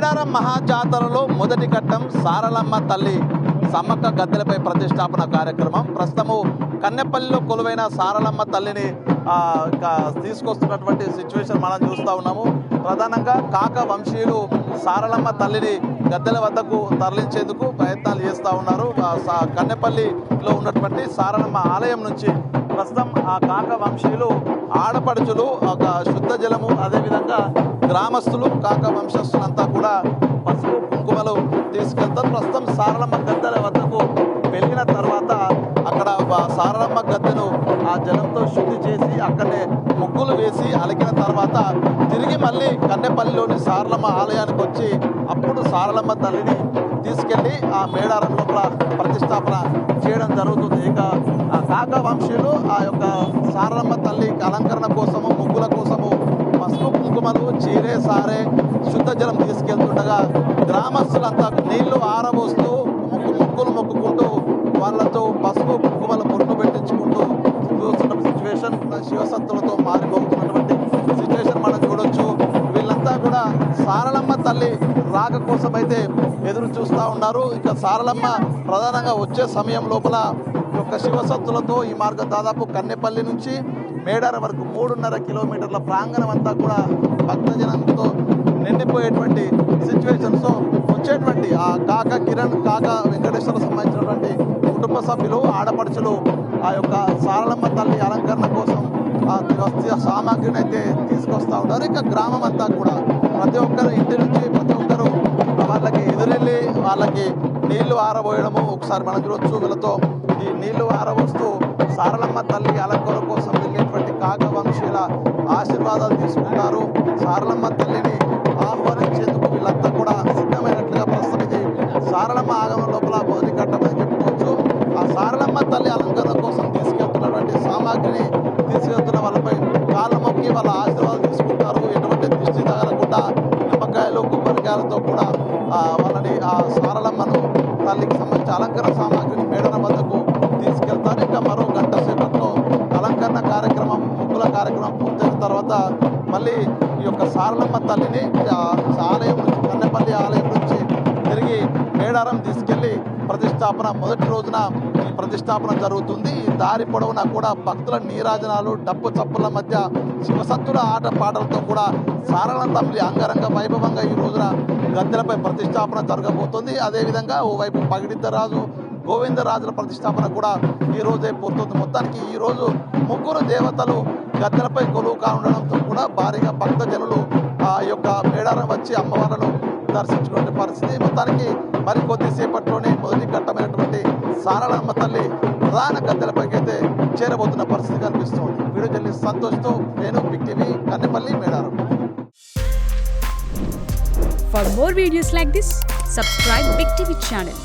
మేడారం మహాజాతరలో మొదటి ఘట్టం సారలమ్మ తల్లి సమ్మక్క గద్దెలపై ప్రతిష్టాపన కార్యక్రమం. ప్రస్తుతము కన్నెపల్లిలో కొలువైన సారలమ్మ తల్లిని తీసుకొస్తున్నటువంటి సిచ్యువేషన్ మనం చూస్తూ ఉన్నాము. ప్రధానంగా కాక వంశీయులు సారలమ్మ తల్లిని గద్దెల వద్దకు తరలించేందుకు ప్రయత్నాలు చేస్తూ ఉన్నారు. కన్నెపల్లిలో ఉన్నటువంటి సారలమ్మ ఆలయం నుంచి ప్రస్తుతం ఆ కాక వంశీయులు ఆడపడుచులు ఒక శుద్ధ జలము, అదేవిధంగా గ్రామస్తులు కాక వంశస్థులంతా కూడా పసుపు కుంకుమలు తీసుకెళ్తారు. ప్రస్తుతం సారలమ్మ గద్దెల వద్దకు వెళ్ళిన తర్వాత అక్కడ సారలమ్మ గద్దెను ఆ జలంతో శుద్ధి చేసి అక్కడనే ముగ్గులు వేసి అలికిన తర్వాత తిరిగి మళ్ళీ కన్నెపల్లిలోని సారలమ్మ ఆలయానికి వచ్చి అప్పుడు సారలమ్మ తల్లిని తీసుకెళ్లి ఆ మేడారం లోపల ప్రతిష్టాపన చేయడం జరుగుతుంది. ఇక ఆ కాక వంశీయులు ఆ యొక్క సారలమ్మ తల్లి అలంకరణ కోసము, ముగ్గుల కోసము పసుపు కుంకుమలు, చీరే సారే, శుద్ధ జలం తీసుకెళ్తుండగా గ్రామస్తులంతా నీళ్లు ఆరబోస్తూ ముగ్గులు మొక్కుకుంటూ వాళ్ళతో పసుపు కుంకుమలు పొట్టు పెట్టించుకుంటూ చూస్తున్న సిచ్యువేషన్ శివసత్తులతో మారిపోతున్నటువంటి సిచ్యువేషన్ మనం చూడొచ్చు. వీళ్ళంతా కూడా సారలమ్మ తల్లి రాక కోసం అయితే ఎదురు చూస్తూ ఉన్నారు. ఇక సారలమ్మ ప్రధానంగా వచ్చే సమయం లోపల ఒక శివసత్తులతో ఈ మార్గం దాదాపు కన్నెపల్లి నుంచి మేడారం వరకు 3.5 కిలోమీటర్ల ప్రాంగణం అంతా కూడా భక్తజనంతో నిండిపోయేటువంటి సిచ్యువేషన్స్ వచ్చేటువంటి ఆ కాక కిరణ్, కాక వెంకటేశ్వర సంబంధించినటువంటి కుటుంబ సభ్యులు, ఆడపడుచులు ఆ యొక్క సారలమ్మ తల్లి అలంకరణ కోసం సామాగ్రిని అయితే తీసుకొస్తూ ఉంటారు. ఇక గ్రామం అంతా కూడా ప్రతి ఒక్కరు ఇంటి నుంచి ప్రతి ఒక్కరు వాళ్ళకి ఎదురెళ్ళి వాళ్ళకి నీళ్లు ఆరబోయడము ఒకసారి మనం చూడొచ్చు. వీళ్ళతో ఈ నీళ్లు ఆరబోస్తూ సారలమ్మ తల్లి అలంకరణ కోసం వెళ్ళేటువంటి కాక వంశీయుల ఆశీర్వాదాలు తీసుకుంటారు. సారలమ్మ తల్లిని ఆహ్వానించేందుకు వీళ్ళంతా కూడా సిద్ధమైనట్లుగా ప్రస్తుతం ఇది సారలమ్మ ఆగమన లోపల మొదటి ఘట్టమని చెప్పుకోవచ్చు. ఆ సారలమ్మ తల్లి అలంకరణ కోసం తీసుకెళ్తున్నటువంటి సామాగ్రిని తీసుకెళ్తున్న వాళ్ళపై కాళ్ళ మొక్కి వాళ్ళ ఆశీర్వాదాలు తీసుకుంటారు. ఎటువంటి దృష్టి తగలకుండా నిమ్మకాయలు, కొబ్బరికాయలతో కూడా వాళ్ళని ఆ సారలమ్మను తల్లికి సంబంధించి అలంకరణ సామాగ్రిని మేడారం వద్దకు తీసుకెళ్తారు. ఇంకా మరో గంట సేపట్లో అలంకరణ కార్యక్రమం, ముగ్గుల కార్యక్రమం పూర్తయిన తర్వాత మళ్ళీ ఈ యొక్క సారలమ్మ తల్లిని ఆలయం నుంచి, కన్నెపల్లి ఆలయం నుంచి తిరిగి మేడారం తీసుకెళ్లి ప్రతిష్టాపన మొదటి రోజున ఈ ప్రతిష్టాపన జరుగుతుంది. ఈ దారి పొడవునా కూడా భక్తుల నీరాజనాలు, డప్పు చప్పుల మధ్య శివసత్తుల ఆట పాటలతో కూడా సారలమ్మ తల్లి అంగరంగ వైభవంగా ఈ రోజున గద్దెలపై ప్రతిష్టాపన జరగబోతుంది. అదేవిధంగా ఓవైపు పగిడిద్దరాజు, గోవిందరాజుల ప్రతిష్టాపన కూడా ఈ రోజే పోతుంది. మొత్తానికి ఈ రోజు ముగ్గురు దేవతలు గద్దెలపై కొలువు కానుండడంతో కూడా భారీగా భక్తజనులు ఆ యొక్క మేడారం వచ్చి అమ్మవార్లను దర్శించుకునే పరిస్థితి. మొత్తానికి మరి కొద్దిసేపట్లోనే మొదటి ఘట్టమైనటువంటి సారలమ్మ తల్లి ప్రధాన గద్దెలపైకి అయితే చేరబోతున్న పరిస్థితి కనిపిస్తుంది. వీడియో జర్నలిస్ట్ సంతోష్తో నేను big TV, Kannepalli, Medaram. For more videos like this, subscribe Big TV channel.